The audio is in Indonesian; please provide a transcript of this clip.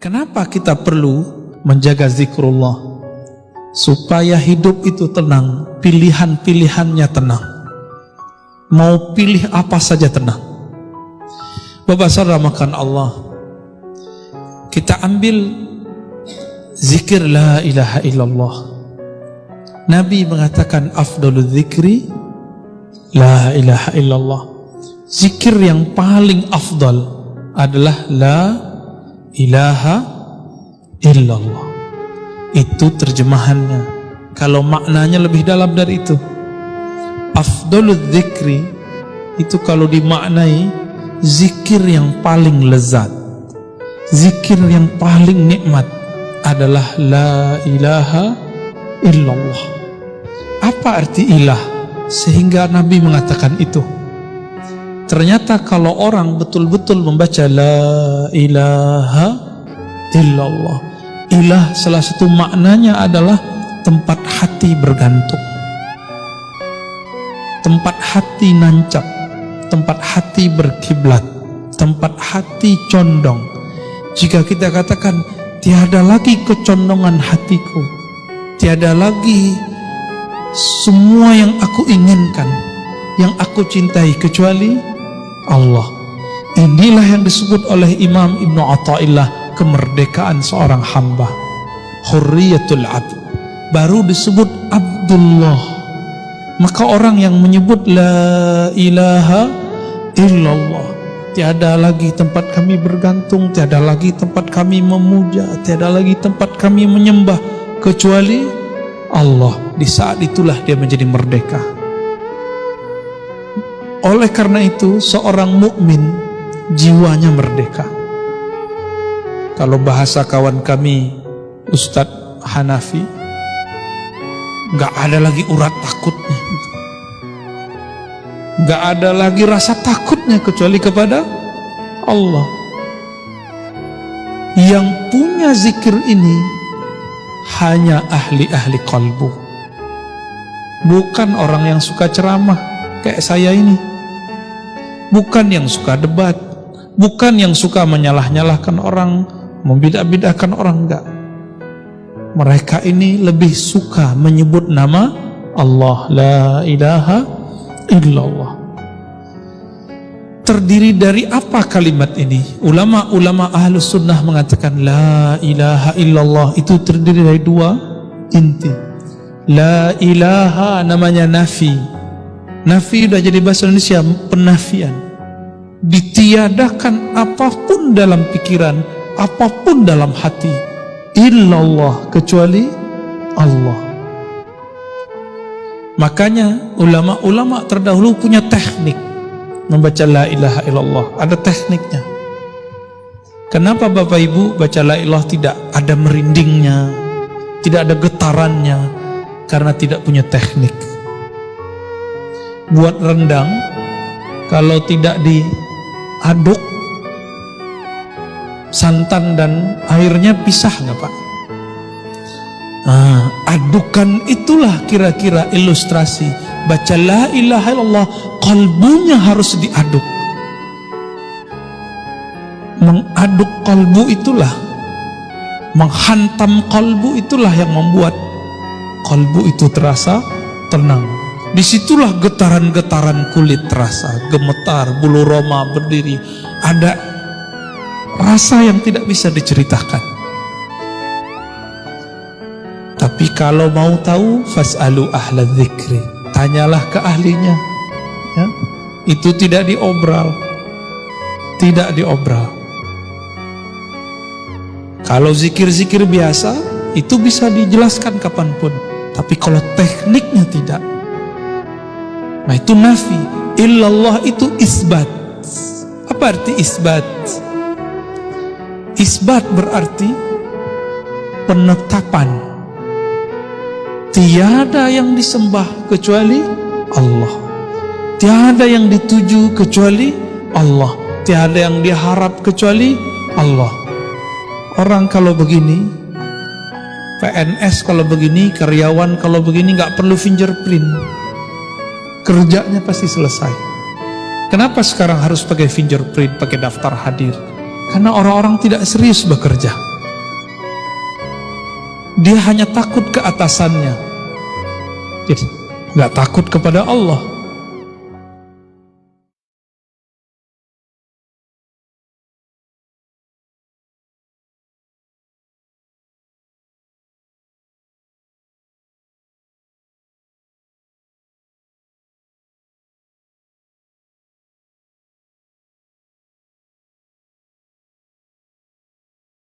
Kenapa kita perlu menjaga zikrullah? Supaya hidup itu tenang, pilihan-pilihannya tenang. Mau pilih apa saja tenang. Bapak saudara makan Allah, kita ambil zikir la ilaha illallah. Nabi mengatakan afdalul zikri la ilaha illallah. Zikir yang paling afdal adalah la ilaha illallah. Itu terjemahannya. Kalau maknanya lebih dalam dari itu, afdalul zikri itu kalau dimaknai zikir yang paling lezat, zikir yang paling nikmat adalah la ilaha illallah. Apa arti ilah sehingga Nabi mengatakan itu? Ternyata kalau orang betul-betul membaca la ilaha illallah, ilah salah satu maknanya adalah tempat hati bergantung, tempat hati nancap, tempat hati berkiblat, tempat hati condong. Jika kita katakan tiada lagi kecondongan hatiku, tiada lagi semua yang aku inginkan, yang aku cintai kecuali Allah. Inilah yang disebut oleh Imam Ibnu Athaillah kemerdekaan seorang hamba, hurriyatul abd, baru disebut Abdullah. Maka orang yang menyebut la ilaha illallah, tiada lagi tempat kami bergantung, tiada lagi tempat kami memuja, tiada lagi tempat kami menyembah kecuali Allah, di saat itulah dia menjadi merdeka. Oleh karena itu seorang mukmin jiwanya merdeka. Kalau bahasa kawan kami Ustadz Hanafi, gak ada lagi urat takutnya, gak ada lagi rasa takutnya kecuali kepada Allah. Yang punya zikir ini hanya ahli-ahli qalbu, bukan orang yang suka ceramah kayak saya ini, bukan yang suka debat, bukan yang suka menyalah-nyalahkan orang, membidah-bidahkan orang, enggak. Mereka ini lebih suka menyebut nama Allah, la ilaha illallah. Terdiri dari apa kalimat ini? Ulama-ulama ahlus sunnah mengatakan la ilaha illallah itu terdiri dari dua inti. La ilaha namanya nafi. Nafi sudah jadi bahasa Indonesia, penafian. Ditiadakan apapun dalam pikiran, apapun dalam hati, illallah, kecuali Allah. Makanya ulama-ulama terdahulu punya teknik membaca la ilaha illallah, ada tekniknya. Kenapa Bapak Ibu baca la ilaha tidak ada merindingnya, tidak ada getarannya? Karena tidak punya teknik. Buat rendang, kalau tidak diaduk, santan dan airnya pisah nggak Pak? Adukan itulah kira-kira ilustrasi baca la ilaha illallah, kalbunya harus diaduk. Mengaduk kalbu itulah, menghantam kalbu itulah yang membuat kalbu itu terasa tenang. Disitulah getaran-getaran kulit terasa, gemetar, bulu roma berdiri, ada rasa yang tidak bisa diceritakan. Tapi kalau mau tahu, fas'alu ahla dzikri, tanyalah ke ahlinya, ya? Itu tidak diobral, tidak diobral. Kalau zikir-zikir biasa itu bisa dijelaskan kapanpun, tapi kalau tekniknya tidak. Nah itu nafi. Illallah itu isbat. Apa arti isbat? Isbat berarti penetapan. Tiada yang disembah kecuali Allah, tiada yang dituju kecuali Allah, tiada yang diharap kecuali Allah. Orang kalau begini, PNS kalau begini, karyawan kalau begini, gak perlu fingerprint, kerjanya pasti selesai. Kenapa sekarang harus pakai fingerprint, pakai daftar hadir? Karena orang-orang tidak serius bekerja. dia hanya takut ke atasannya, jadi nggak takut kepada Allah.